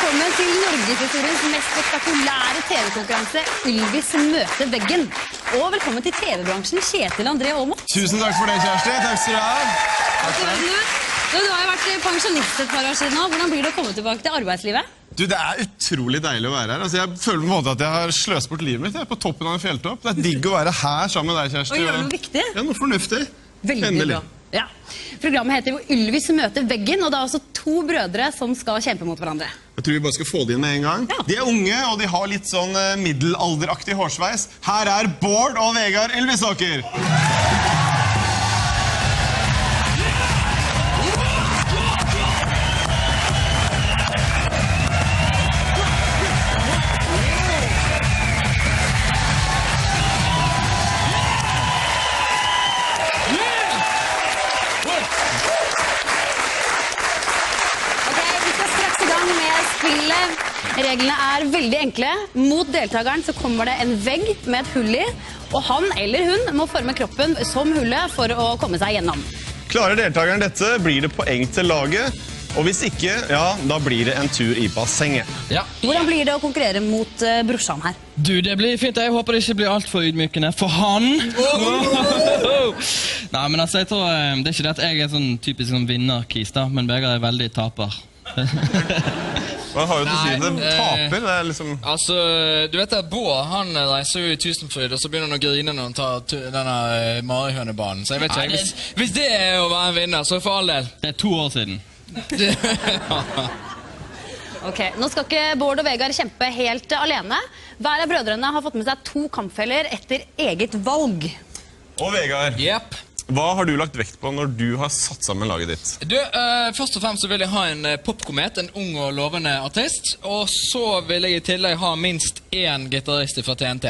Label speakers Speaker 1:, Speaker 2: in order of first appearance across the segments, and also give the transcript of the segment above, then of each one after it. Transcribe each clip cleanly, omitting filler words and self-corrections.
Speaker 1: velkommen til Norgeshistoriens mest spektakulære TV-konkurranse, Ylvis møter veggen. Og velkommen til TV-bransjen, Kjetil André Aamodt.
Speaker 2: Tusen takk for det, Kjersti. Takk skal du ha.
Speaker 1: Du har jo vært pensjonist et par år siden nå. Hvordan blir det å komme tilbake til arbeidslivet?
Speaker 2: Du, det er utrolig deilig å være her. Altså, jeg føler på en måte at jeg har sløst bort livet mitt. Jeg er på toppen av en fjelltopp. Det er digg å være her sammen med deg, Kjersti.
Speaker 1: Og gjøre noe viktig.
Speaker 2: Ja, noe fornuftig.
Speaker 1: Veldig
Speaker 2: Endelig.
Speaker 1: bra. Ja. Programmet heter jo Ylvis møter veggen, og det er altså to brødre som skal kjempe mot hverandre.
Speaker 2: Jeg tror vi bare skal få det inn med en gang.
Speaker 1: Ja.
Speaker 2: De er unge, og de har litt sånn middelalderaktig hårsveis. Her er Bård og Vegard Ylvisåker.
Speaker 1: Reglene er veldig enkle. Mot deltakeren så kommer det en vegg med et hull i, og han eller hun må forme kroppen som hullet for å komme seg gjennom.
Speaker 2: Klarer deltakeren dette, blir det poeng til laget. Og hvis ikke, ja, da blir det en tur i bassenget.
Speaker 3: Ja.
Speaker 1: Hvordan blir det å konkurrere mot brorsan her?
Speaker 3: Du, det blir fint. Jeg håper det ikke blir alt for ydmykende for han. Nei, men altså, jeg tror det er ikke det at jeg er sånn typisk sånn vinnerkis da, men Vegard er veldig taper.
Speaker 2: Hva har du til å si det? Taper, det er liksom...
Speaker 4: Altså, du vet at Bård, han reiser jo i Tusenfryd, og så begynner han å grine når han tar denne marihønebanen. Så jeg vet ikke, hvis det er å være en vinner, så for all del.
Speaker 3: Det er 2 år siden.
Speaker 1: Ok, nå skal ikke Bård og Vegard kjempe helt alene. Hver av brødrene har fått med seg 2 kampfeller etter eget valg.
Speaker 2: Og Vegard,
Speaker 4: Jepp.
Speaker 2: hva har du lagt vekt på når du har satt sammen laget ditt?
Speaker 4: Du, først og fremst så vil jeg ha en popkomet, en ung og lovende artist. Og så vil jeg i tillegg ha minst 1 gitarist fra TNT.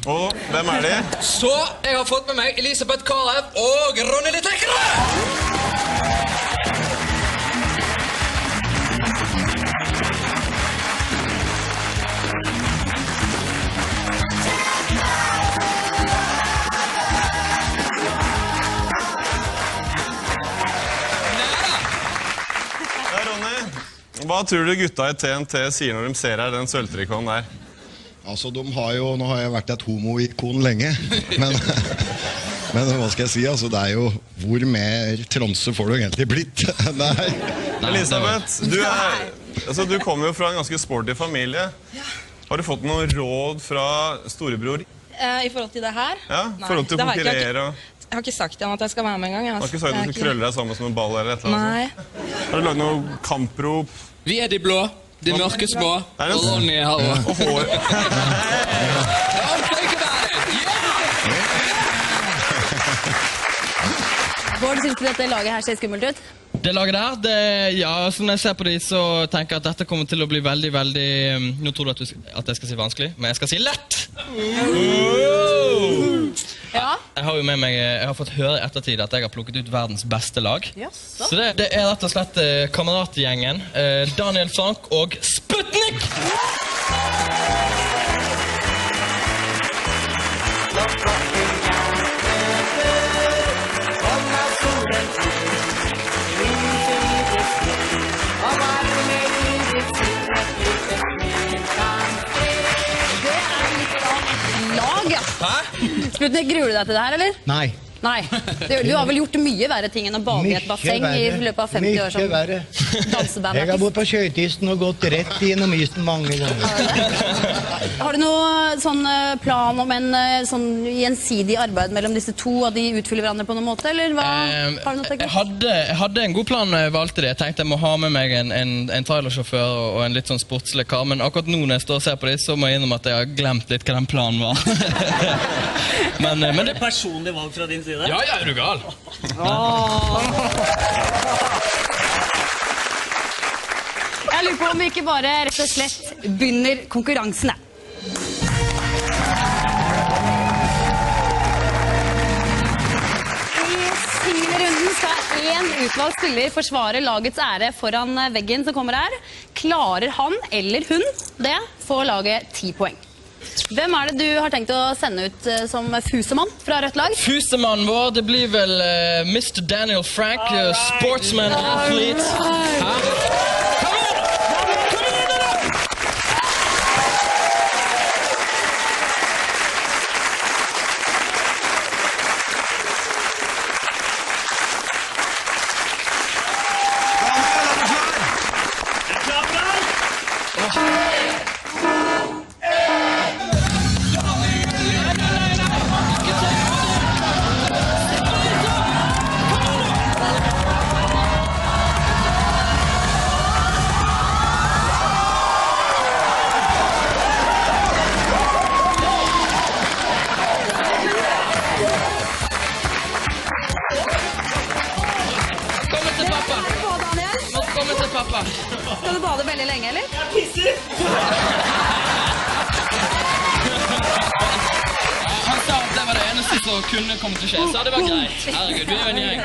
Speaker 2: Og hvem er de?
Speaker 4: Så jeg har fått med meg Elisabeth Karev og Ronny Littekere!
Speaker 2: Hva tror du gutta i TNT sier når de ser her, den sølvtrikonen der?
Speaker 5: Altså, nå har jeg vært et homo-ikon lenge, men hva skal jeg si, altså, det er jo, hvor mer transe får du egentlig blitt? Nei.
Speaker 2: Elisabeth, du kommer jo fra en ganske sporty familie. Har du fått noen råd fra storebror?
Speaker 6: I forhold til det her?
Speaker 2: Ja, i forhold til å konkurrere og...
Speaker 6: Jeg har ikke sagt til han at jeg skal være med en gang.
Speaker 2: Du har ikke sagt at du skal krølle deg sammen som en ball eller et eller annet? Nei. Har du laget noe kamprop?
Speaker 4: Vi er de blå, de mørke små, og Ronny er her også.
Speaker 2: Og hår.
Speaker 1: Bård, synes du dette laget her ser skummelt ut?
Speaker 3: Det laget der, ja, så når jeg ser på de, så tenker jeg at dette kommer til å bli veldig, veldig... Nå tror du at jeg skal si vanskelig, men jeg skal si lett!
Speaker 1: Ja.
Speaker 3: Jeg har jo med meg, jeg har fått høre i ettertid at jeg har plukket ut verdens beste lag.
Speaker 1: Jaså.
Speaker 3: Så det er rett og slett kameratgjengen, Daniel Frank og Sputnik!
Speaker 1: Sputnik, gruer du deg til det her, eller?
Speaker 5: Nei.
Speaker 1: Nei. Du har vel gjort mye verre ting enn å bade i et basseng i løpet av 50 år som danseband.
Speaker 7: Jeg har bodd på Sjøtisten og gått rett gjennom isen mange ganger.
Speaker 1: Har du noe sånn plan om en sånn gjensidig arbeid mellom disse to, og de utfyller hverandre på noen måte, eller hva? Har du noe tenkt?
Speaker 3: Jeg hadde en god plan når jeg valgte det. Jeg tenkte jeg må ha med meg en trailersjåfør og en litt sånn sportslig kar, men akkurat nå når jeg står og ser på det, så må jeg innom at jeg har glemt litt hva den planen var. Men
Speaker 8: det er personlig valg fra din side?
Speaker 3: Ja, er du gal?
Speaker 1: Jeg lurer på om vi ikke bare rett og slett begynner konkurransene. I singelrunden skal en utvalgt spiller forsvare lagets ære foran veggen som kommer her. Klarer han eller hun det, får laget 10 poeng. Hvem er det du har tenkt å sende ut som fusemann fra Rødt lag?
Speaker 3: Fusemannen vår, det blir vel Mr. Daniel Frank, sportsman, athlete. Kom igjen!
Speaker 1: Skal du bade veldig lenge, eller?
Speaker 8: Jeg pisser!
Speaker 3: Han sa at det var det eneste som kunne komme til å skje, så det var greit. Herregud, vi en gjeng.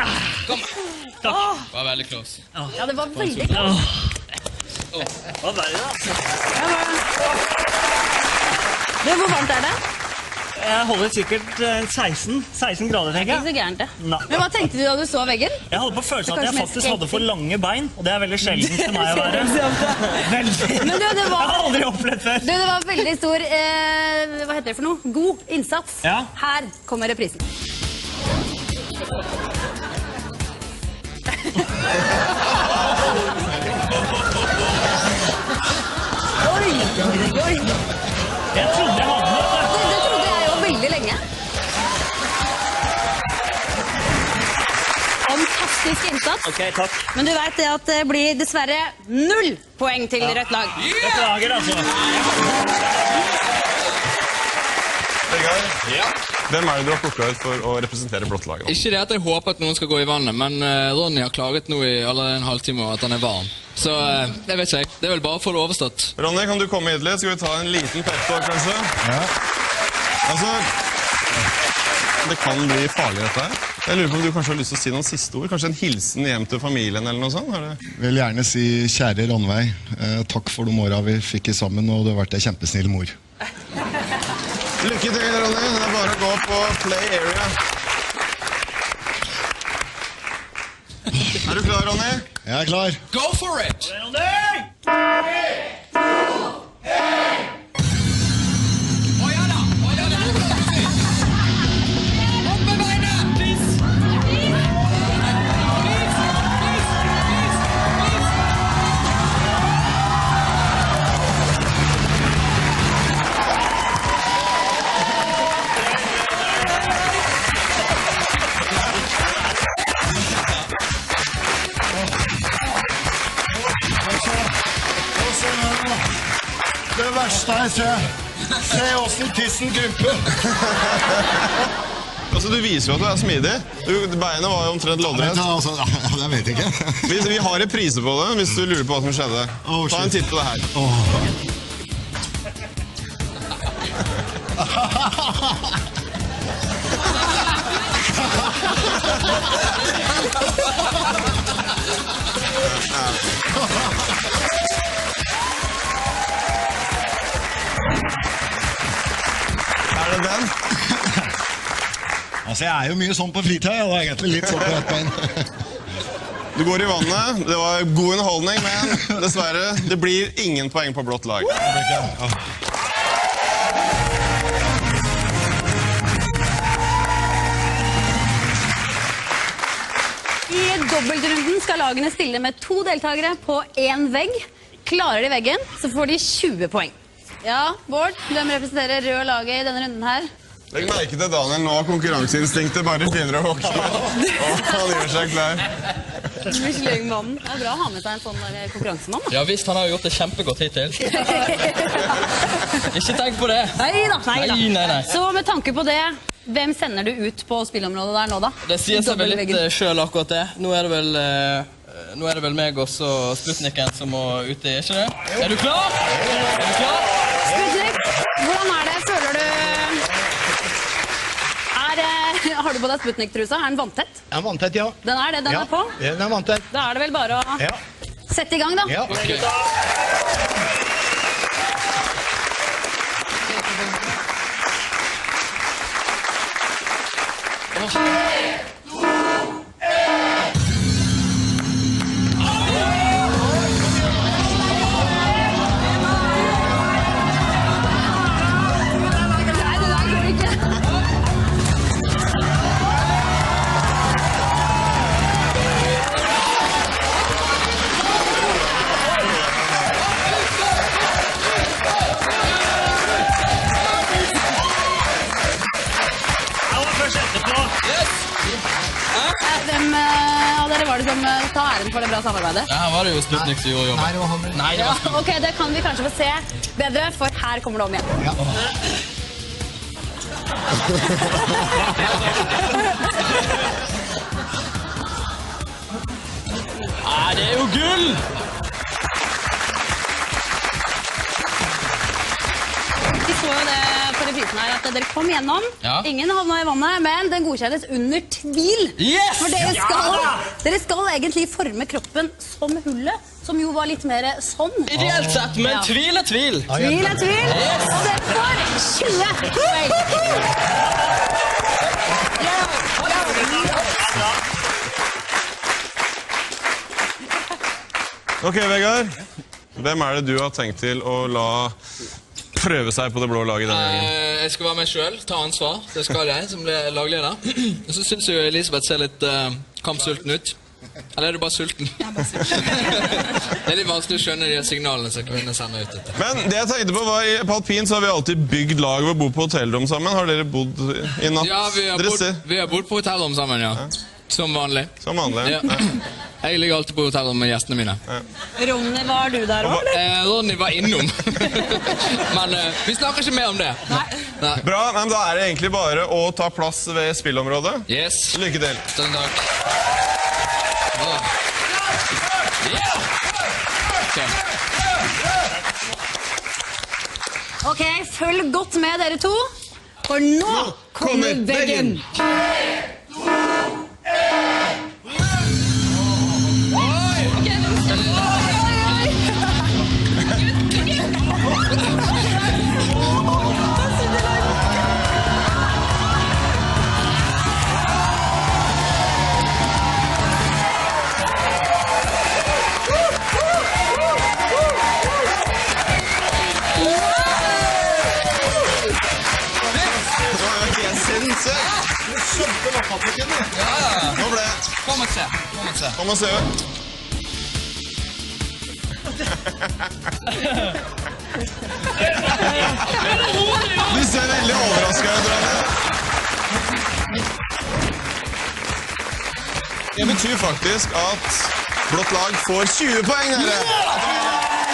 Speaker 3: Kom.
Speaker 8: Takk.
Speaker 3: Det var veldig close.
Speaker 1: Ja, det var veldig klart.
Speaker 8: Hva er det, altså?
Speaker 1: Hvor varmt det?
Speaker 8: Jeg holder sikkert 16 grader, tenker
Speaker 1: Ikke
Speaker 8: jeg.
Speaker 1: så gærent det.
Speaker 8: Nei.
Speaker 1: Men hva tenkte du da du så veggen?
Speaker 8: Jeg hadde på følelsen at jeg
Speaker 1: Kanskje
Speaker 8: faktisk
Speaker 1: mest
Speaker 8: hadde for lange bein, og det er veldig sjeldent for meg å være. Veldig.
Speaker 1: Men du, det
Speaker 8: Jeg
Speaker 1: var...
Speaker 8: har aldri opplevd før.
Speaker 1: Det var veldig stor, hva heter det for noe? God innsats.
Speaker 8: Ja.
Speaker 1: Her kommer reprisen. Oi!
Speaker 8: Jeg trodde jeg hadde det.
Speaker 1: Det trodde jeg jo veldig lenge. Fantastisk innsats.
Speaker 8: Ok, takk.
Speaker 1: Men du vet det at det blir dessverre 0 poeng til rødt lag.
Speaker 8: Beklager, altså.
Speaker 2: Vegard, hvem er det du har plukket ut for å representere blått laget?
Speaker 4: Ikke det at jeg håper at noen skal gå i vannet, men Ronny har klaget nå i allerede en halvtime over at han er varm. Så det vet ikke jeg. Det er vel bare for det overstått.
Speaker 2: Ronny, kan du komme hit litt? Skal vi ta en liten pep-talk, kanskje?
Speaker 5: Ja.
Speaker 2: Altså, det kan bli farlig dette her. Jeg lurer på om du kanskje har lyst til å si noen siste ord? Kanskje en hilsen hjem til familien eller noe sånt? Er det...
Speaker 5: Vil gjerne si kjære Rannveig, takk for de årene vi fikk i sammen, og du har vært en kjempesnill mor.
Speaker 2: Lykke til, Ronny. Det er bare å gå på play area. Er du klar, Ronny?
Speaker 5: Jeg er klar.
Speaker 3: Go for it!
Speaker 5: Det verste jeg ser. Se hvordan tissen krymper.
Speaker 2: Altså, du viser jo at du er smidig. Beinet var jo omtrent loddrett.
Speaker 5: Jeg vet ikke.
Speaker 2: Vi har reprise på det, hvis du lurer på hva som skjedde. Ta en titt på det her. Er det den?
Speaker 5: Altså, jeg er jo mye sånn på fritid, og det er egentlig litt sånn på ett bein.
Speaker 2: Du går i vannet. Det var god underholdning, men dessverre, det blir ingen poeng på blått lag.
Speaker 1: I dobbeltrunden skal lagene stille med 2 deltakere på 1 vegg. Klarer de veggen, så får de 20 poeng. Ja, Bård, hvem representerer rød laget i denne runden her?
Speaker 2: Legg merke til Daniel nå, konkurranseinstinktet bare begynner å vokse. Han gjør seg klar.
Speaker 1: Michelin-mannen. Det er bra å ha med seg en sånn der konkurransemann.
Speaker 3: Ja visst, han har jo gjort det kjempegodt hittil. Ikke tenk på det.
Speaker 1: Neida.
Speaker 3: Nei.
Speaker 1: Så med tanke på det, hvem sender du ut på spillområdet der nå da?
Speaker 3: Det sier seg vel litt selv akkurat det. Nå er det vel meg og så Sputniken som må ute, ikke det? Er du klar?
Speaker 1: Sputnik, hvordan er det? Føler du... Har du på deg Sputnik-trusa? Er den vanntett?
Speaker 7: Den er vanntett, ja.
Speaker 1: Den er det, den
Speaker 7: Ja,
Speaker 1: er på?
Speaker 7: den er vanntett.
Speaker 1: Da er det vel bare å
Speaker 7: Ja.
Speaker 1: sette i gang da.
Speaker 7: Ja.
Speaker 1: Nei, det der går ikke. ta æren for det bra samarbeidet?
Speaker 3: Ja, her var det jo Sputnik som gjorde jobben.
Speaker 7: Nei, det var han.
Speaker 3: Nei, det
Speaker 1: Ja,
Speaker 3: var Sputnik.
Speaker 1: ok, det kan vi kanskje få se bedre, for her kommer det om igjen.
Speaker 3: Nei, det er jo gull!
Speaker 1: Vi så jo det på reprisen her, at dere kom gjennom.
Speaker 3: Ja.
Speaker 1: Ingen havna i vannet, men den godkjennes under tvil.
Speaker 3: Yes!
Speaker 1: For dere skal egentlig forme kroppen som hullet, som jo var litt mer sånn.
Speaker 3: Ideelt sett, men
Speaker 1: Ja.
Speaker 3: tvil er tvil.
Speaker 1: Tvil er tvil, og det får 20 poeng.
Speaker 2: Ok, Vegard. Hvem er det du har tenkt til å la prøve seg på det blå laget denne gangen?
Speaker 4: Jeg skal være meg selv, ta ansvar. Det skal jeg, som ble lagleder. Og så synes jeg jo Elisabeth ser litt kampsulten ut. Eller er du bare sulten? Det er litt vanskelig å skjønne de signalene som kvinnene sender ut etter.
Speaker 2: Men det jeg tenkte på var, på alpin så har vi alltid bygd lag ved å bo på hotellrom sammen. Har dere bodd i natt?
Speaker 4: Ja, vi har bodd på hotellrom sammen, ja. Som vanlig.
Speaker 2: Som vanlig.
Speaker 4: Ja. Jeg ligger alltid på hotellrom med gjestene mine.
Speaker 1: Ronny, var du der også, eller?
Speaker 4: Ronny var innom. Men vi snakker ikke mer om det. Nei.
Speaker 2: Bra, men da er det egentlig bare å ta plass ved spillområdet.
Speaker 4: Yes.
Speaker 2: Lykke til.
Speaker 4: Tusen takk.
Speaker 1: Ok, følg godt med dere to, for nå kommer veggen.
Speaker 2: Nå ble det.
Speaker 4: Kom og se.
Speaker 2: Kom og se. Du ser veldig overrasket ut, Rane. Det betyr faktisk at blått lag får 20 poeng, dere.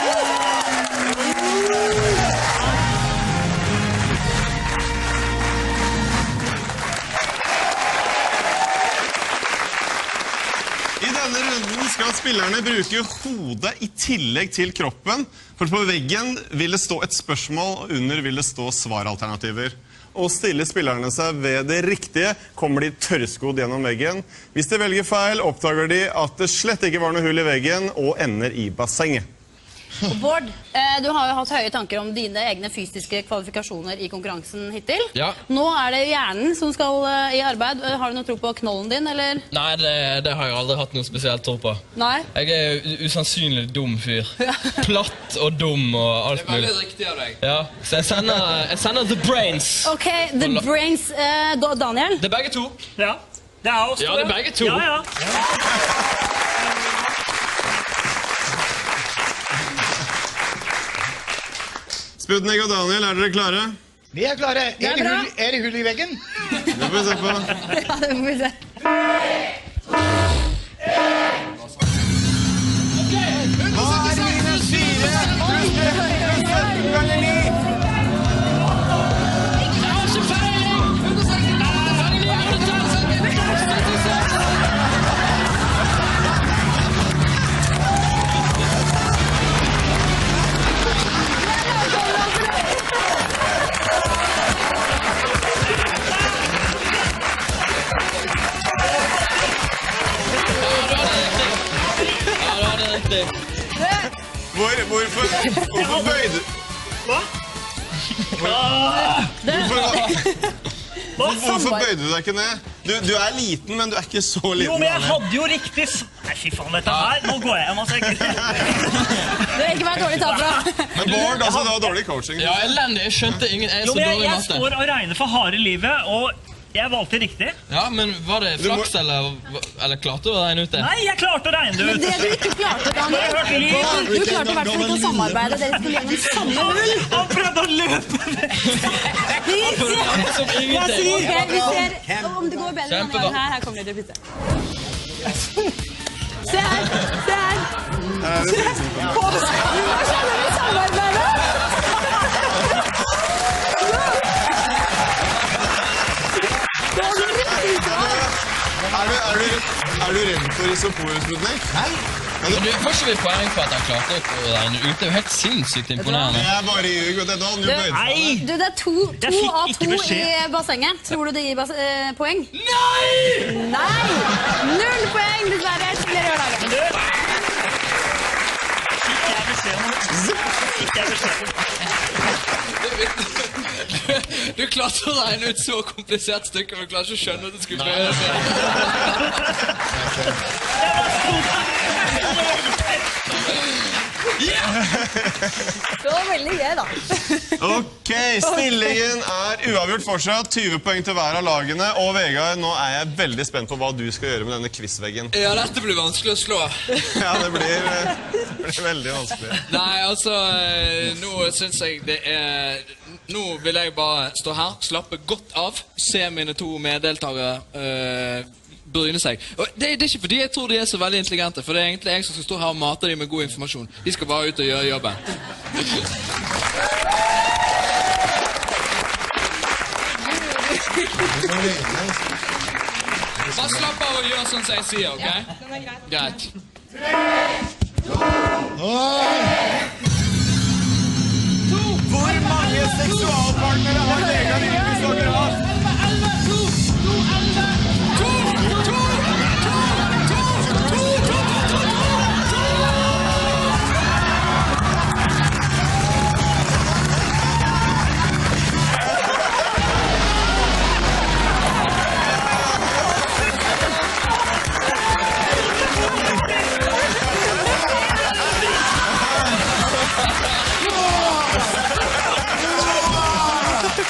Speaker 2: I denne runden skal spillerne bruke hodet i tillegg til kroppen, for på veggen vil det stå et spørsmål, og under vil det stå svaralternativer. Og stiller spillerne seg ved det riktige, kommer de tørrskodd gjennom veggen. Hvis de velger feil, oppdager de at det slett ikke var noe hull i veggen, og ender i bassenget.
Speaker 1: Og Bård, du har jo hatt høye tanker om dine egne fysiske kvalifikasjoner i konkurransen hittil.
Speaker 3: Ja.
Speaker 1: Nå er det hjernen som skal i arbeid. Har du noe tro på knollen din, eller?
Speaker 3: Nei, det har jeg aldri hatt noe spesielt tro på.
Speaker 1: Nei?
Speaker 3: Jeg er usannsynlig dum fyr. Platt og dum og alt
Speaker 4: Det er
Speaker 3: mulig.
Speaker 4: veldig riktig av deg.
Speaker 3: Ja, så jeg sender The Brains.
Speaker 1: Ok, The Brains. Daniel?
Speaker 3: Det er begge to.
Speaker 8: Ja, det er oss.
Speaker 3: Ja, det er begge to.
Speaker 8: Ja.
Speaker 2: Sputnik og Daniel, er dere klare?
Speaker 7: Vi er klare.
Speaker 1: er bra.
Speaker 7: Er det hull i veggen?
Speaker 2: Det får vi se på.
Speaker 1: Ja, det må vi se.
Speaker 2: Hva er minus 4? Ganger 9. Hvorfor bøyde
Speaker 8: Hva?
Speaker 2: Hvorfor bøyde du deg ikke ned? Du er liten, men du er ikke så liten.
Speaker 8: Jo, men jeg hadde jo riktig Nei, fy faen, dette her. Nå går jeg hjem, altså.
Speaker 1: Det har ikke vært dårlig tatt fra.
Speaker 2: Men Bård, altså, det var dårlig coaching.
Speaker 3: Ja, elendig. Jeg skjønte ingen. Jeg er
Speaker 8: Jo,
Speaker 3: så
Speaker 8: men
Speaker 3: dårlig i
Speaker 8: jeg
Speaker 3: matte.
Speaker 8: står og regner for harde livet, og jeg valgte riktig.
Speaker 3: Ja, men var det flaks, eller klarte du å regne ut det?
Speaker 8: Nei, jeg klarte å regne det
Speaker 1: Men
Speaker 8: ut.
Speaker 1: det du ikke klarte, Daniel, du klarte i hvert fall ikke å samarbeide. Dere skulle gjennom samme hull.
Speaker 8: Han prøvde å løpe.
Speaker 1: Vi
Speaker 3: Som ingenting.
Speaker 1: ser om det går bedre denne gangen her. Her kommer det til å Se her.
Speaker 2: Her er det prisen på den.
Speaker 1: Hva skjedde med samarbeidet?
Speaker 2: Er du redd for isoporutbrudning? Nei.
Speaker 3: Men du, får ikke vi poeng for at han klarte å regne ut? Det er jo helt sinnssykt imponerende.
Speaker 2: Det er bare ljug, og det er da han jo bøyd seg.
Speaker 8: Nei!
Speaker 1: Du, det er to
Speaker 8: Jeg fikk
Speaker 1: av
Speaker 8: ikke
Speaker 1: to
Speaker 8: beskjed.
Speaker 1: i bassenget. Tror du det gir poeng?
Speaker 3: Nei!
Speaker 1: Nei! 0 poeng, dessverre. Til dere gjør laget.
Speaker 8: Fikk jeg beskjed om
Speaker 4: Du klarte å regne ut så komplisert stykke, men du klarte ikke å skjønne at det skulle bøye seg.
Speaker 1: Det var veldig gøy, da.
Speaker 2: Ok, stillingen er uavgjort fortsatt. 20 poeng til hver av lagene. Og Vegard, nå er jeg veldig spent på hva du skal gjøre med denne quizveggen.
Speaker 4: Ja, dette blir vanskelig å slå.
Speaker 2: Ja, det blir veldig vanskelig.
Speaker 4: Nei, altså, nå synes jeg det er... Nå vil jeg bare stå her, slappe godt av, se mine to meddeltagere bryne seg. Og det er ikke fordi jeg tror de er så veldig intelligente, for det er egentlig jeg som skal stå her og mate dem med god informasjon. De skal bare ut og gjøre jobben. Bare slapp av og gjør sånn som jeg sier, ok?
Speaker 6: Ja, den er greit.
Speaker 4: Greit.
Speaker 2: Hvor mange seksualpartnere har Vegard i yrkesdager hatt?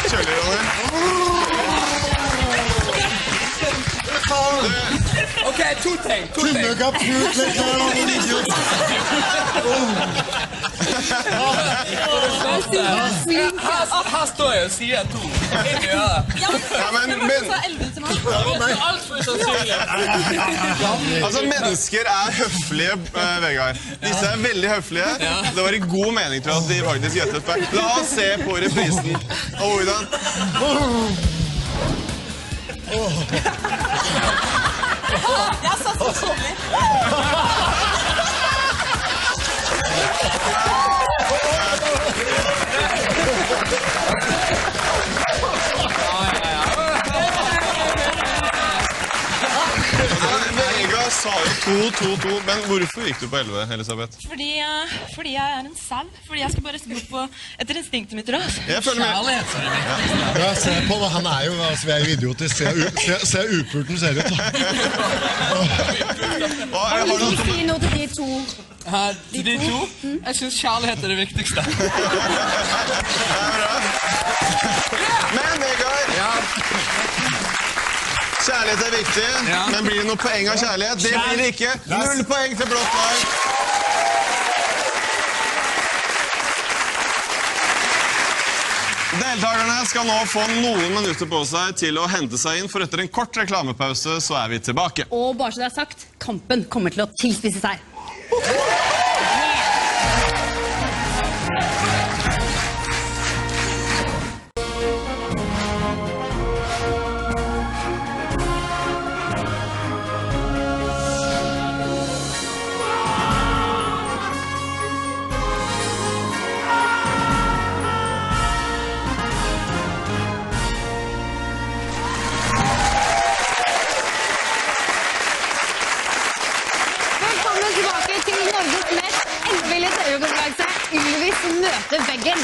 Speaker 2: Kjøler, Ronny.
Speaker 4: Ok, to ting. Her står jeg og sier to.
Speaker 2: Ja, men
Speaker 4: Alt for usannsynlig.
Speaker 2: altså, mennesker er høflige, Vegard. Disse er veldig høflige. Det var i god mening, tror jeg, at de faktisk gjettet feil. La oss se på reprisen. Og hvordan?
Speaker 6: Jeg satt så kjedelig.
Speaker 2: Vegard sa jo 2, men hvorfor gikk du på 11, Elisabeth?
Speaker 6: Fordi jeg er en sau. Fordi jeg skal bare gå på etter instinktet mitt ras.
Speaker 2: Jeg følger med.
Speaker 5: Ja, se på det. Han er jo, altså, vi er jo idioter. Se upurten ser ut, da.
Speaker 2: Har du noe
Speaker 1: Si noe til de to.
Speaker 4: De to? Jeg synes kjærlighet er det viktigste.
Speaker 2: Men, Vegard, kjærlighet er viktig, men blir det noe poeng av kjærlighet? Det blir det ikke. 0 poeng til blått lag. Deltakerne skal nå få noen minutter på seg til å hente seg inn, for etter en kort reklamepause så er vi tilbake.
Speaker 1: Og bare så det er sagt, kampen kommer til å tilspisse seg. Velkommen tilbake til Norges mest elville TV-konkurranse, Ylvis møter veggen.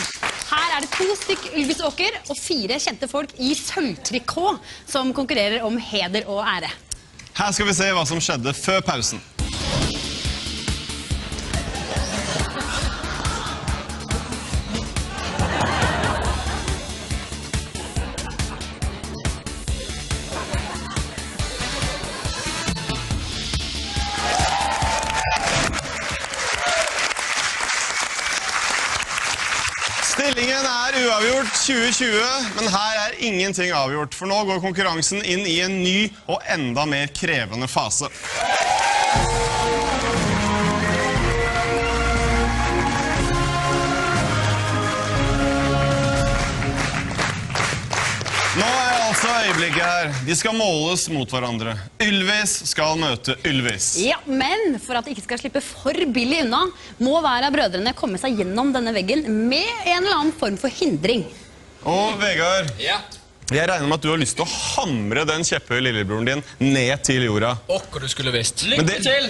Speaker 1: Her er det 2 stykk Ylvis-åker og 4 kjente folk i sølvtrikot som konkurrerer om heder og ære.
Speaker 2: Her skal vi se hva som skjedde før pausen. Stillingen er uavgjort 2020, men her er ingenting avgjort, for nå går konkurransen inn i en ny og enda mer krevende fase. Vegard, de skal måles mot hverandre. Ylvis skal møte Ylvis.
Speaker 1: Ja, men for at de ikke skal slippe for billig unna, må hver av brødrene komme seg gjennom denne veggen med en eller annen form for hindring.
Speaker 2: Og Vegard,
Speaker 4: Ja.
Speaker 2: jeg regner med at du har lyst til å hamre den kjepphøye lillebroren din ned til jorda.
Speaker 4: Hva du skulle visst.
Speaker 2: Lykke til!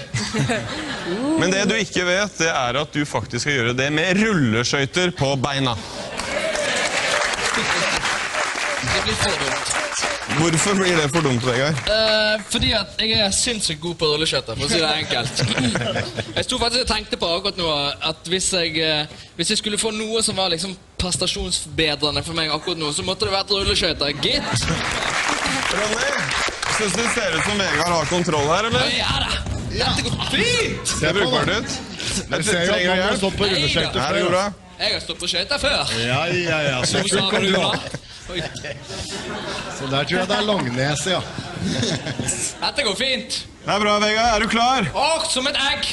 Speaker 2: Men det du ikke vet, det er at du faktisk skal gjøre det med rulleskøyter på beina.
Speaker 4: Det blir for dumt.
Speaker 2: Hvorfor blir det for dumt, Vegard?
Speaker 4: Fordi at jeg er sinnssykt god på rulleskøyter, for å si det enkelt. Jeg sto faktisk og tenkte på akkurat nå at hvis jeg skulle få noe som var liksom prestasjonsbedrende for meg akkurat nå, så måtte det vært rulleskøyter, gitt.
Speaker 2: Ronny, synes du ser ut som Vegard har kontroll her, eller?
Speaker 4: Ja da, dette går fint.
Speaker 2: Det er brukbart ut.
Speaker 5: Jeg ser jo at man har stått på rulleskøyter
Speaker 2: Her er
Speaker 5: før.
Speaker 2: jorda.
Speaker 4: Jeg har stått på skøyter før.
Speaker 5: Ja, så
Speaker 4: Nå
Speaker 5: fullt
Speaker 4: sa
Speaker 5: kan
Speaker 4: du
Speaker 5: du
Speaker 4: da.
Speaker 5: ha. Så der tror jeg det er Langnes, ja.
Speaker 4: Dette går fint.
Speaker 2: Det er bra, Vegard. Er du klar?
Speaker 4: Som et egg.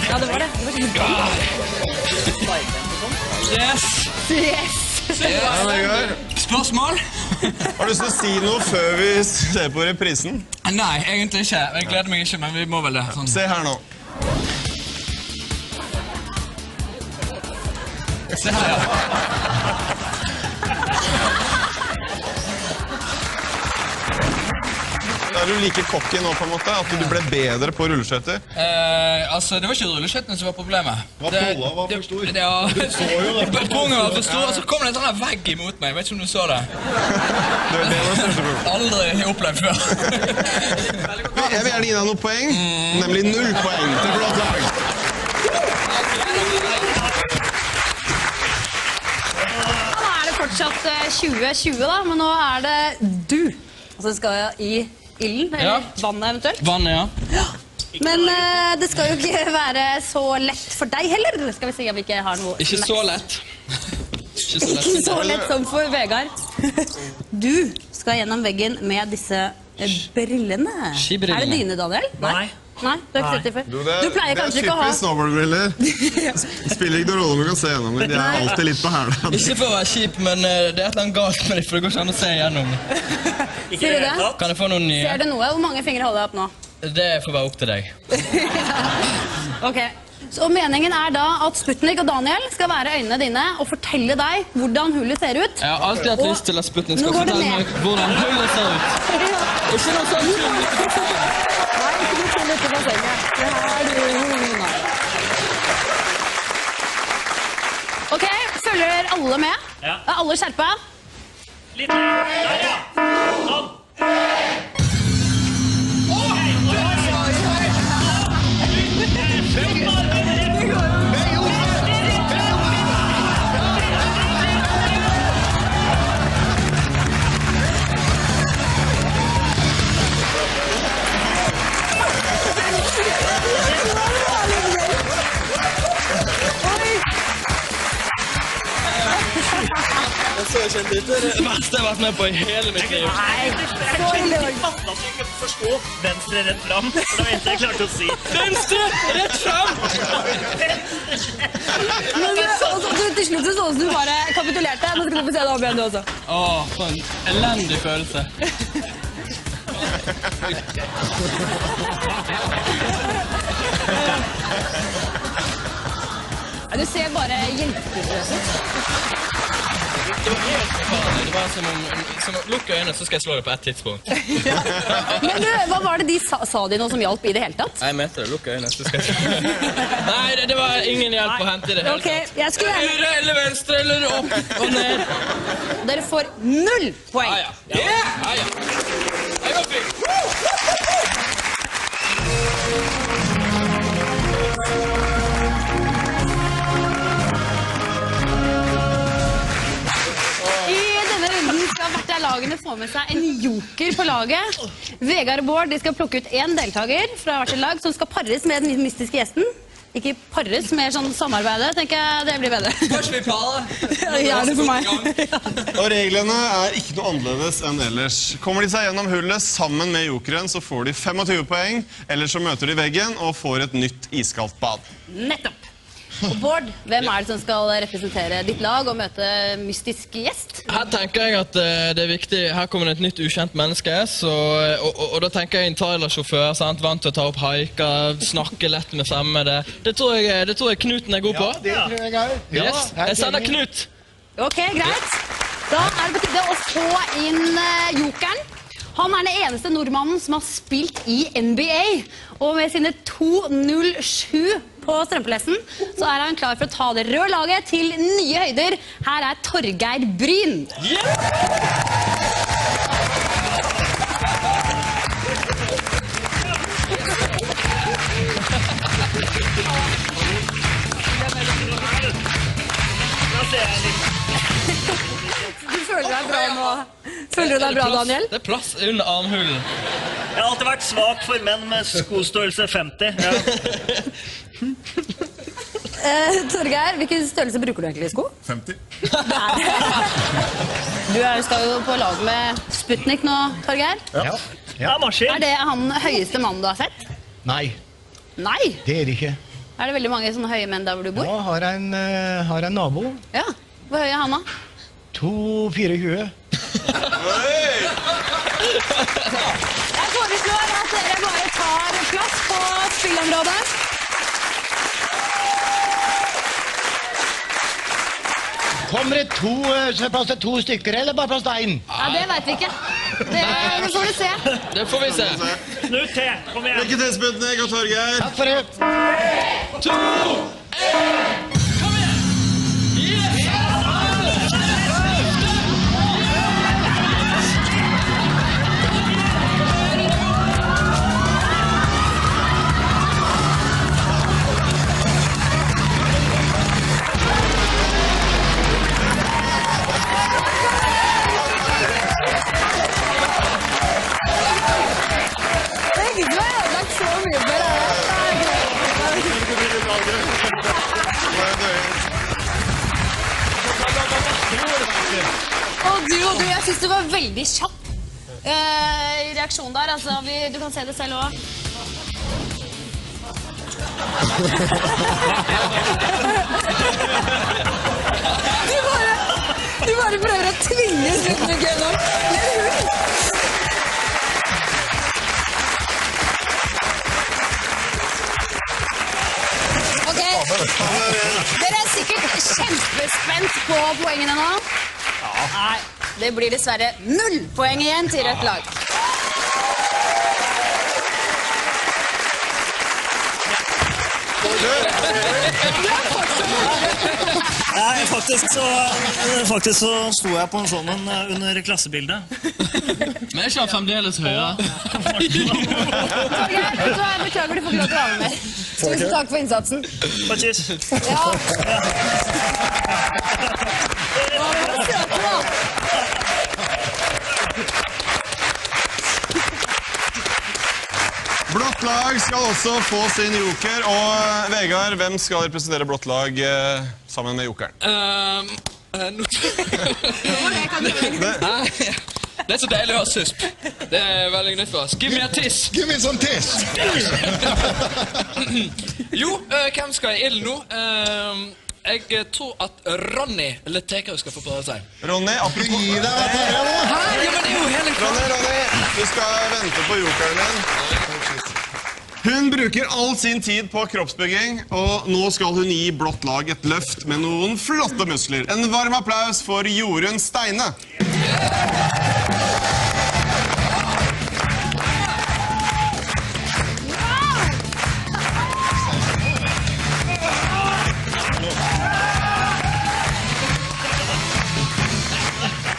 Speaker 1: Ja, det var det.
Speaker 4: Yes.
Speaker 2: Ja, Vegard.
Speaker 4: Spørsmål?
Speaker 2: Har du lyst til å si noe før vi ser på reprisen?
Speaker 4: Nei, egentlig ikke. Jeg gleder meg ikke, men vi må vel det. Sånn.
Speaker 2: Se her nå.
Speaker 4: Se her, ja.
Speaker 2: Er du like cocky nå på en måte, at du ble bedre på rulleskøyter?
Speaker 4: Altså, det var ikke rulleskøytene som var problemet.
Speaker 5: Bolla var for stor.
Speaker 4: Ja, pungen var for stor, og så kom det en sånn her vegg imot meg. Jeg vet ikke om du så det.
Speaker 2: Det var største problem.
Speaker 4: Aldri opplevd før.
Speaker 2: Jeg vil gjerne gi deg noen poeng, nemlig 0 poeng til blått lag.
Speaker 1: Nå er det fortsatt 2020 da, men nå er det du. Altså, det skal i ilden, eller
Speaker 3: Ja.
Speaker 1: vannet eventuelt.
Speaker 3: Vannet, ja.
Speaker 1: Men det skal jo ikke være så lett for deg heller. Skal vi si at vi ikke har noe...
Speaker 3: Ikke så lett. Ikke så lett.
Speaker 1: Ikke så lett som for Vegard. Du skal gjennom veggen med disse brillene.
Speaker 3: Skibrillene.
Speaker 1: Er det dine, Daniel?
Speaker 8: Nei.
Speaker 1: Nei, du har ikke sett det før. Du pleier kanskje
Speaker 2: Det
Speaker 1: ikke å ha...
Speaker 2: er typisk snowboardbriller. Spiller ikke noen rolle om du kan se gjennom dem. De er alltid litt på hæla.
Speaker 3: Ikke for å være kjip, men det er et eller annet galt med dem, for det går ikke an å se igjennom.
Speaker 8: Ikke
Speaker 1: Sier du
Speaker 8: det
Speaker 1: det?
Speaker 8: hele
Speaker 3: Kan jeg få noen nye?
Speaker 1: Ser du noe? Hvor mange fingre holder jeg opp nå?
Speaker 3: Det får være opp til deg.
Speaker 1: Ok, så meningen er da at Sputnik og Daniel skal være øynene dine og fortelle deg hvordan hullet ser ut.
Speaker 3: Jeg har alltid hatt lyst til at Sputnik skal
Speaker 1: Nå går det
Speaker 3: fortelle
Speaker 1: ned.
Speaker 3: meg hvordan hullet ser ut. Ikke noe sånt tull ute på scenen.
Speaker 1: Nei, ikke noe til dette bassenget. Det her er jo... Ok, følger alle med?
Speaker 8: Ja.
Speaker 1: Er alle skjerpa?
Speaker 8: Litt der, ja. Sånn.
Speaker 3: Så kjent ut. Det er det verste jeg har vært med på i hele mitt liv.
Speaker 8: Jeg fatter at du ikke forstå venstre rett fram. For det var eneste jeg klarte å si.
Speaker 3: Venstre, rett frem!
Speaker 1: Men til slutt så sånn som du bare kapitulerte. Nå skal du få se det om igjen du også.
Speaker 3: Åh, for en elendig følelse.
Speaker 1: Ja, du ser bare hjelpeløs ut.
Speaker 3: Det var som å lukke øynene, så skal jeg slå det på ett tidspunkt.
Speaker 1: Men du, hva var det de sa de noe som hjalp i det hele tatt?
Speaker 3: Jeg mente det, lukke øynene, så skal jeg... Nei, det var ingen hjelp å hente i det hele
Speaker 1: Ok,
Speaker 3: tatt.
Speaker 1: jeg skulle gjerne...
Speaker 3: Høyre eller venstre eller opp og ned.
Speaker 1: Dere får 0 poeng.
Speaker 3: Ja, ja. Ja, ja. Jeg var flink.
Speaker 1: I denne runden skal hvert lagene få med seg en joker på laget. Vegard og Bård, de skal plukke ut en deltaker fra hvert lag som skal pares med den mystiske gjesten. Ikke pares, mer sånn samarbeide, tenker jeg det blir bedre.
Speaker 4: Først vi parer.
Speaker 1: Gjerne for meg.
Speaker 2: Og reglene ikke noe annerledes enn ellers. Kommer de seg gjennom hullet sammen med jokeren, så får de 25 poeng, eller så møter de veggen og får et nytt iskaldt bad.
Speaker 1: Nettopp. Og Bård, hvem det som skal representere ditt lag og møte mystisk gjest?
Speaker 3: Her tenker jeg at det viktig. Her kommer det et nytt ukjent menneske, og da tenker jeg en trailersjåfør, vant til å ta opp haiker, snakke lett med fremmede. Det tror jeg Knuten god på.
Speaker 7: Det tror jeg også. Ja,
Speaker 3: Yes, jeg sender Knut.
Speaker 1: Ok, greit. Da det på tide å få inn jokeren. Han den eneste nordmannen som har spilt i NBA, og med sine 2.07 på strømpelessen, så han klar for å ta det røde laget til nye høyder. Her Torgeir Bryn. Føler du deg bra nå? Føler du deg bra, Daniel?
Speaker 3: Det plass under armhulen.
Speaker 8: Jeg har alltid vært svak for menn med skostørrelse 50. Ja.
Speaker 1: Torgeir, hvilken størrelse bruker du egentlig i sko?
Speaker 2: 50.
Speaker 1: Du skal jo på lag med Sputnik nå, Torgeir.
Speaker 8: Ja, maskin.
Speaker 1: Det han høyeste mannen du har sett?
Speaker 7: Nei,
Speaker 1: Nei!
Speaker 7: det det ikke.
Speaker 1: Det veldig mange sånne høye menn der hvor du bor?
Speaker 7: Ja, har en nabo.
Speaker 1: Ja. Hvor høy han da?
Speaker 7: 2,24.
Speaker 1: Jeg foreslår at dere bare tar plass på spillområdet.
Speaker 7: Kommer det plass til 2 stykker, eller bare plass til 1?
Speaker 1: Ja, det vet vi ikke. Det får du se.
Speaker 3: Det får vi se.
Speaker 8: Snu til, kom igjen.
Speaker 2: Lykke til, Sputnik og Torgeir.
Speaker 7: Takk for det.
Speaker 3: 2, 1. Kom igjen! Yes!
Speaker 1: Og jeg synes du var veldig kjapp i reaksjonen der. Altså, du kan se det selv også. Du bare prøver å tvinge Sputnik gjennom. Ok, dere sikkert kjempespent på poengene nå. Nei, det blir dessverre 0 poeng igjen til rødt lag.
Speaker 8: Nei, faktisk så sto jeg på en sånn under klassebildet.
Speaker 3: Men er ikke han fremdeles høyere?
Speaker 1: Torgeir, jeg beklager du får ikke lov til å være med. Tusen takk for innsatsen.
Speaker 8: Faktisk.
Speaker 2: Blått lag skal også få sin joker, og Vegard, hvem skal representere blått lag sammen med jokeren?
Speaker 4: Det så deilig å ha susp. Det veldig nytt for oss. Give me a tiss.
Speaker 5: Give me some tiss!
Speaker 4: Jo, hvem skal i ilden nå? Jeg tror at Ronny Leteker skal få prøve seg.
Speaker 2: Ronny, apropos...
Speaker 5: Gi deg bare nå!
Speaker 4: Ja, men det er jo hele klart.
Speaker 2: Ronny, du skal vente på jokeren din. Hun bruker all sin tid på kroppsbygging, og nå skal hun gi blått lag et løft med noen flotte muskler. En varm applaus for Jorunn Steine.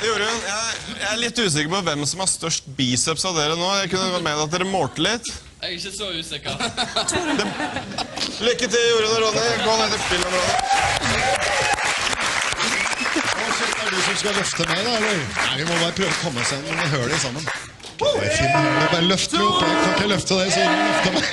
Speaker 2: Jorunn, jeg er litt usikker på hvem som har størst biceps av dere nå. Jeg kunne vært med at dere målte litt.
Speaker 3: Jeg er ikke så usikker.
Speaker 2: Lykke til, Jorunn og Ronny. Gå ned til spillområdet.
Speaker 5: skal løfte med, da, eller? Nei, vi må bare prøve å komme oss inn i hølet sammen. Jeg finner hølet, bare løfte meg opp. Jeg kan ikke løfte det, så ingen løfter meg.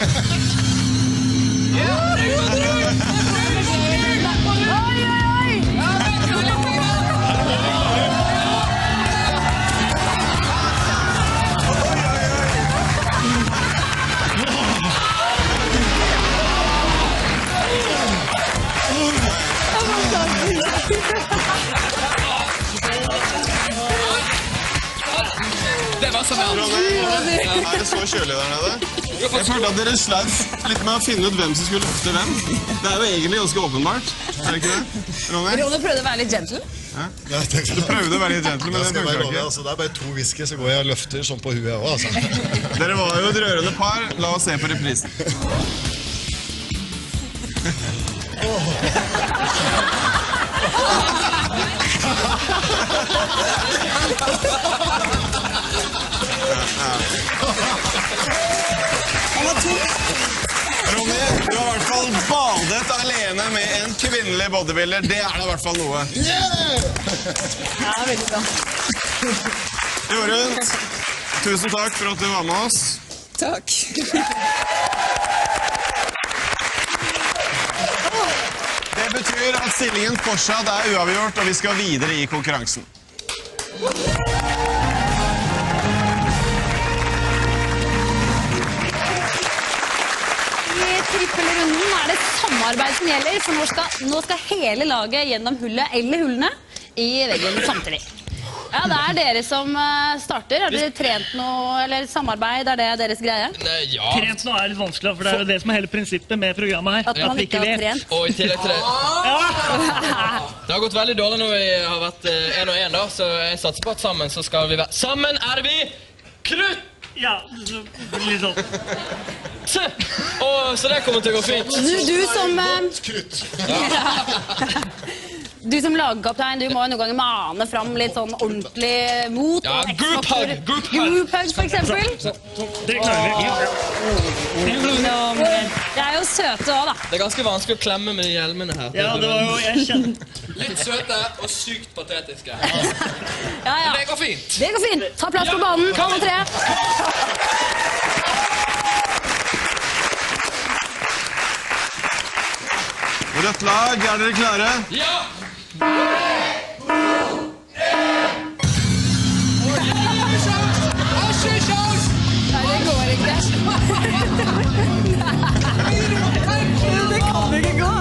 Speaker 4: Det var så bra.
Speaker 2: Er det så kjølig der nede? Jeg følte at dere sleit litt med å finne ut hvem som skulle løfte hvem. Det er jo egentlig ganske åpenbart. Er det ikke det? Ronny?
Speaker 1: Ronny prøvde å være litt gentle.
Speaker 2: Du prøvde å være litt gentle, men det funker ikke.
Speaker 5: Altså, det er bare 2 whisky, så går jeg og løfter sånn på huet også, altså.
Speaker 2: Dere var jo et rørende par. La oss se på reprisen. Ronny, du har I hvert fall badet alene med en kvinnelig bodybuilder. Det da I hvert fall noe.
Speaker 1: Ja, veldig bra.
Speaker 2: Jorunn, tusen takk for at du var med oss.
Speaker 9: Takk.
Speaker 2: Det betyr at stillingen fortsatt uavgjort, og vi skal videre I konkurransen.
Speaker 1: I trippelrunden det samarbeid som gjelder, for nå skal hele laget gjennom hullet eller hullene I veggen samtidig. Ja, det dere som starter. Har dere trent noe, eller samarbeid? Det deres greie?
Speaker 3: Ja.
Speaker 8: Trent nå litt vanskelig, for det jo det som hele prinsippet med programmet her.
Speaker 1: At man ikke har trent.
Speaker 3: Og I tillegg til det. Det har gått veldig dårlig når vi har vært 1 og 1 da, så jeg satser på at sammen så skal vi være... Sammen vi krutt!
Speaker 8: Ja, litt sånn.
Speaker 3: Så det kommer til å gå fint.
Speaker 1: Du som... Du som lagkaptein, du må jo noen ganger mane fram litt sånn ordentlig mot.
Speaker 3: Ja, group hug
Speaker 1: for eksempel.
Speaker 8: Det klarer vi.
Speaker 1: Det jo søte også, da.
Speaker 3: Det ganske vanskelig å klemme med de hjelmene her.
Speaker 8: Ja, det var jo, jeg kjenner.
Speaker 4: Litt søte og sykt patetiske.
Speaker 1: Ja.
Speaker 4: Det går fint.
Speaker 1: Det går fint. Ta plass på banen, kall med 3.
Speaker 2: Rødt lag, dere klare?
Speaker 4: Ja!
Speaker 1: Nei, det går ikke. Det kan ikke gå.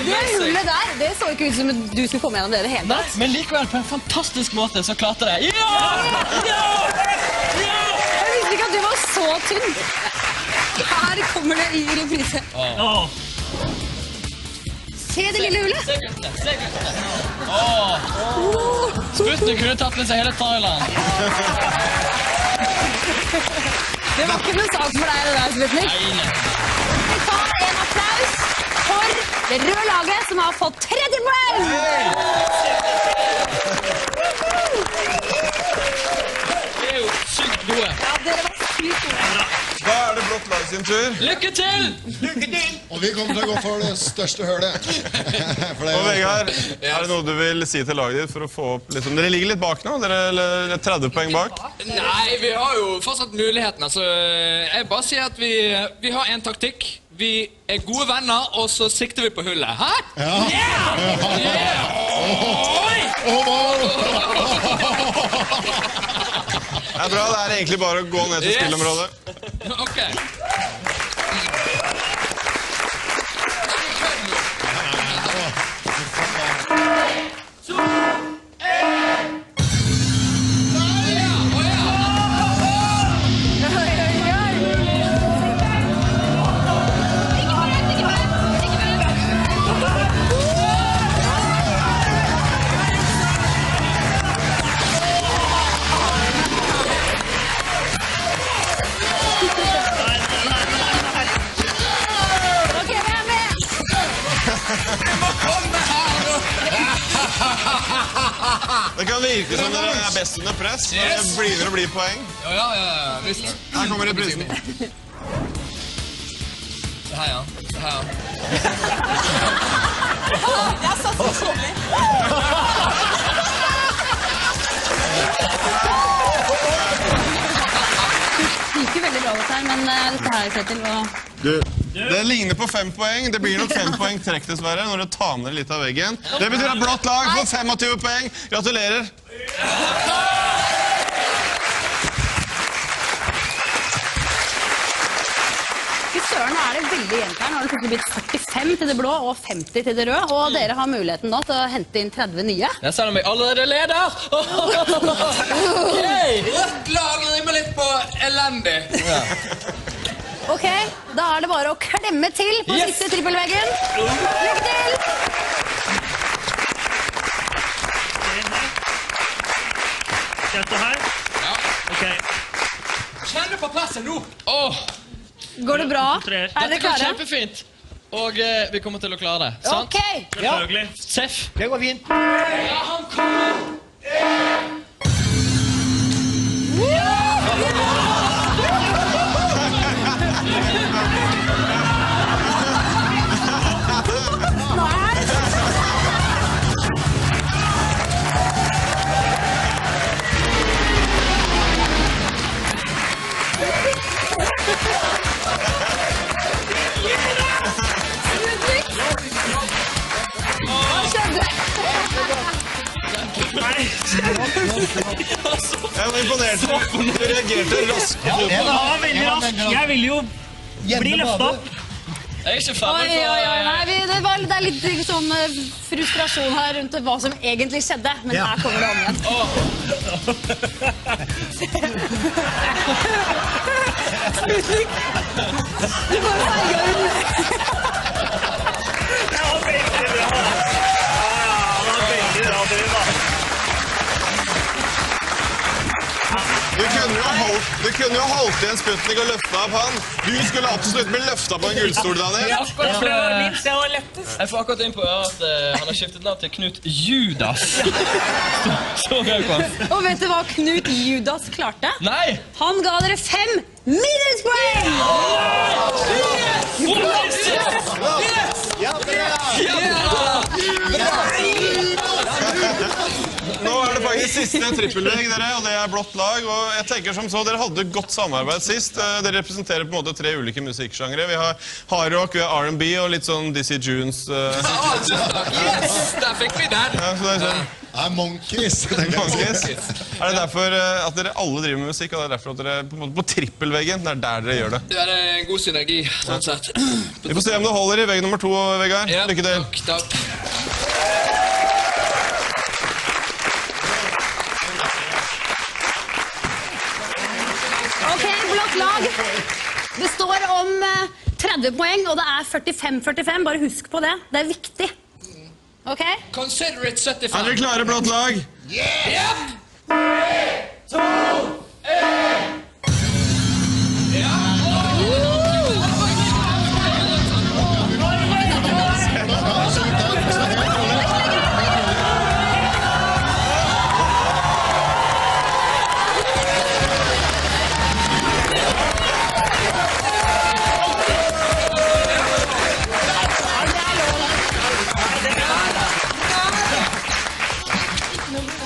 Speaker 1: Det hullet der, det så ikke ut som du skulle komme gjennom det hele tatt.
Speaker 3: Men likevel, på en fantastisk måte, så klarte jeg.
Speaker 1: Jeg visste ikke at du var så tynn. Her kommer det I reprise. Se det lille hullet.
Speaker 3: Se guttene. Sputnik kunne tatt med seg hele Thailand.
Speaker 1: Det var ikke noe sak for deg det der, Sputnik. Vi tar en applaus for det røde laget som har fått 30 poeng!
Speaker 3: Det jo sykt gode.
Speaker 1: Ja, dere var sykt gode.
Speaker 2: Da det blått lag sin tur.
Speaker 3: Lykke til!
Speaker 5: Og vi kommer til å gå for det største hølet.
Speaker 2: Og Vegard, det noe du vil si til laget ditt for å få opp liksom, dere ligger litt bak nå, dere er 30 poeng bak.
Speaker 4: Nei, vi har jo fortsatt muligheten. Altså, jeg bare sier at vi har en taktikk. Vi gode venner, og så sikter vi på hullet. Hæ?
Speaker 5: Ja.
Speaker 4: Yeah!
Speaker 2: Det bra, det egentlig bare å gå ned til spillområdet.
Speaker 4: Ok.
Speaker 2: Det kan virke som dere er best under press, men det begynner å bli poeng.
Speaker 4: Ja, visst.
Speaker 2: Her kommer reprisen.
Speaker 4: Det her, ja.
Speaker 6: Jeg satt så sånn.
Speaker 1: Det gikk jo veldig bra dette her, men dette her, Kjetil, hva...
Speaker 2: Det ligner på 5 poeng. Det blir nok 5 poeng trekk dessverre når du tar med litt av veggen. Det betyr at blått lag får 25 poeng. Gratulerer.
Speaker 1: I søren er det veldig jevnt her. Nå har det plutselig blitt 45 til det blå og 50 til det røde. Og dere har muligheten da til å hente inn 30 nye.
Speaker 3: Jeg ser meg allerede leder!
Speaker 4: Rødt lag rimer litt på elendig.
Speaker 1: Ok, da er det bare å klemme til på siste trippelveggen. Lykke til!
Speaker 8: Dette her?
Speaker 4: Ja.
Speaker 8: Ok.
Speaker 4: Kjenn du på presset nå?
Speaker 1: Går det bra? Er
Speaker 3: Dette
Speaker 1: dere
Speaker 3: går
Speaker 1: klare?
Speaker 3: kjempefint. Og vi kommer til å klare det, sant?
Speaker 1: Ok!
Speaker 8: Selvfølgelig.
Speaker 3: Seff.
Speaker 7: Det går fint.
Speaker 3: Ja, han kommer!
Speaker 2: Jeg var imponert. Du reagerte raskt på
Speaker 8: Det var veldig raskt. Jeg vil jo bli løftet opp.
Speaker 3: Jeg er ikke ferdig
Speaker 1: Oi. Nei, det er litt sånn frustrasjon her rundt hva som egentlig skjedde. Men her kommer det om igjen. Ludvig! Du bare ferger den.
Speaker 8: Det var veldig bra. Det var veldig bra, du da.
Speaker 2: Du kunne jo holdt igjen Sputnik og løftet opp han. Du skulle absolutt bli løftet på en gullstol, Daniel.
Speaker 8: Det var minst, det var lettest.
Speaker 3: Jeg får akkurat inn på øret at han har skiftet navn til Knut Judas. Så gøy på han.
Speaker 1: Og vet du hva Knut Judas klarte?
Speaker 3: Nei!
Speaker 1: Han ga dere 5 minuspoeng!
Speaker 2: Nå er det faktisk siste trippelvegg, dere, og det er blått lag. Og jeg tenker som så, dere hadde godt samarbeid sist. Dere representerer på en måte 3 ulike musikksjangre. Vi har hardrock, vi har R&B og litt sånn Dizzy Junes.
Speaker 4: Yes, der fikk vi den.
Speaker 2: Ja, så det er sånn.
Speaker 5: Det er monkeys.
Speaker 2: Monkeys. Er det derfor at dere alle driver med musikk, og det er derfor at dere på en måte på trippelveggen, det er der dere gjør det?
Speaker 4: Ja, det er en god synergi, sånn sett.
Speaker 2: Vi får se om du holder i vegg nummer 2, Vegard.
Speaker 4: Ja,
Speaker 2: Lykke til.
Speaker 4: takk.
Speaker 1: Ok, blått lag. Det står om 30 poeng, og det er 45-45. Bare husk på det. Det er viktig. Ok?
Speaker 4: Consider it 75.
Speaker 2: Er dere klare, blått lag?
Speaker 4: Yep.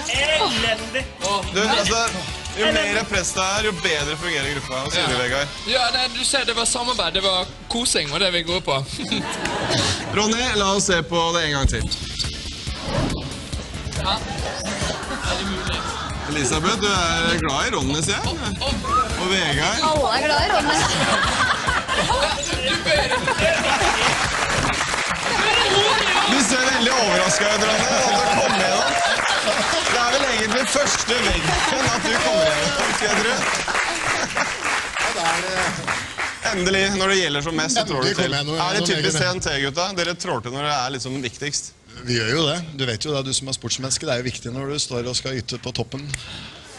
Speaker 8: Elendig.
Speaker 2: Du, altså, jo mer press det er, jo bedre fungerer gruppa. Hva sier du, Vegard?
Speaker 4: Ja, du ser, det var samarbeid, det var kosing, var det vi går på.
Speaker 2: Ronny, la oss se på det en gang til.
Speaker 4: Ja.
Speaker 2: Elisabeth, du er glad i Ronny, sier jeg. Og Vegard.
Speaker 1: Alle er glad i Ronny.
Speaker 2: Du ser veldig overrasket ut, Ronny, at du kom gjennom. Det er vel egentlig første veggen at du kommer gjennom, skal jeg tro. Endelig, når det gjelder som mest, så trår du til. Er det typisk TNT, gutta? Dere trår til når det er liksom viktigst.
Speaker 5: Vi gjør jo det. Du vet jo det, du som er sportsmenneske. Det er jo viktig når du står og skal yte på toppen.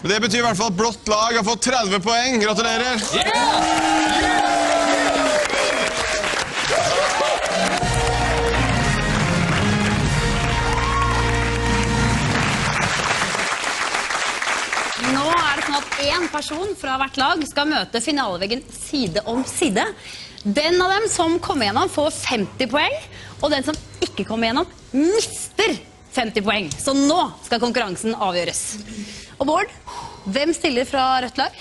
Speaker 2: Men det betyr i hvert fall at blått lag har fått 30 poeng. Gratulerer!
Speaker 1: en person fra hvert lag skal møte finaleveggen side om side. Den av dem som kommer gjennom får 50 poeng, og den som ikke kommer gjennom mister 50 poeng. Så nå skal konkurransen avgjøres. Og Bård, hvem stiller fra rødt lag?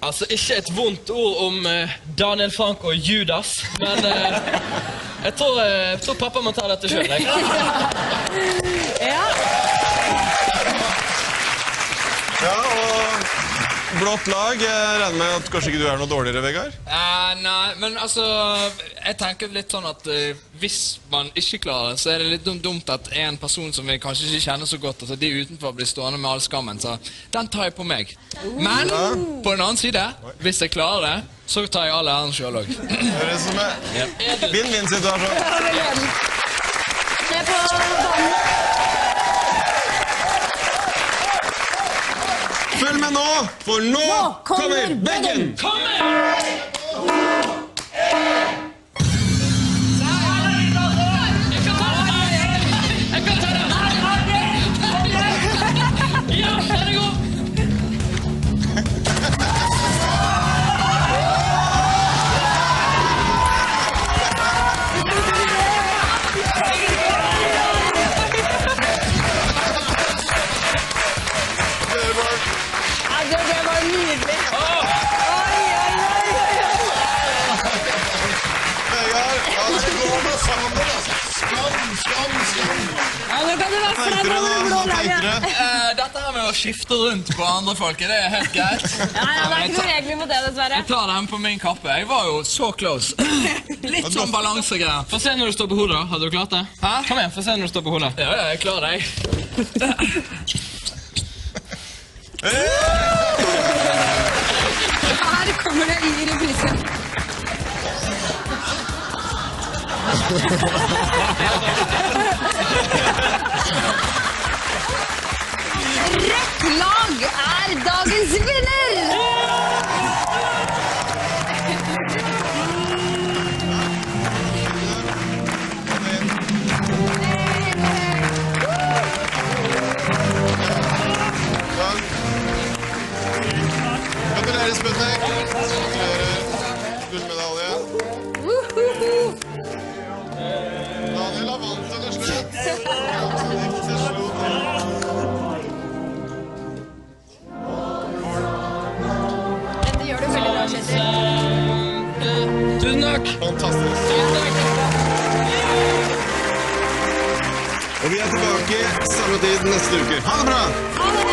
Speaker 3: Altså, ikke et vondt ord om Daniel Frank og Judas, men jeg tror pappa må ta dette selv.
Speaker 1: Ja.
Speaker 2: Ja, og blått lag, jeg regner med at kanskje ikke du noe dårligere, Vegard?
Speaker 4: Nei, men altså, jeg tenker litt sånn at hvis man ikke klarer det, så er det litt dumt at en person som vi kanskje ikke kjenner så godt, altså de utenfor blir stående med all skammen, så den tar jeg på meg. Men, på den annen side, hvis jeg klarer det, så tar jeg all æren selv også.
Speaker 2: Det er det som er vinn-vinn-situasjon.
Speaker 1: Se på banen.
Speaker 2: Følg med nå, for nå kommer veggen!
Speaker 1: Det var nydelig.
Speaker 2: Vegard, det går med sammen, skam.
Speaker 1: Ja, nå kan du være frem over det blå laget.
Speaker 4: Dette her med å skifte rundt på andre folk, er det helt greit?
Speaker 1: Ja, det er ikke noe regler på det, dessverre.
Speaker 4: Jeg tar den på min kappe. Jeg var jo så close. Litt sånn balansegreier.
Speaker 3: Få se når du står på hodet da. Hadde du klart det?
Speaker 4: Hæ?
Speaker 3: Kom igjen, få se når du står på hodet.
Speaker 4: Ja, jeg klarer det.
Speaker 1: Her kommer det i reprisen. Rett lag er dagens vinner!
Speaker 2: Gratulerer, Sputnik. Gratulerer. Gullmedalje. Daniel har vant til slutt.
Speaker 1: Dette gjør du veldig bra, Kjetil.
Speaker 3: Tusen takk!
Speaker 2: Fantastisk. Og vi er tilbake samme tid neste uke. Ha det bra!
Speaker 1: Ha det!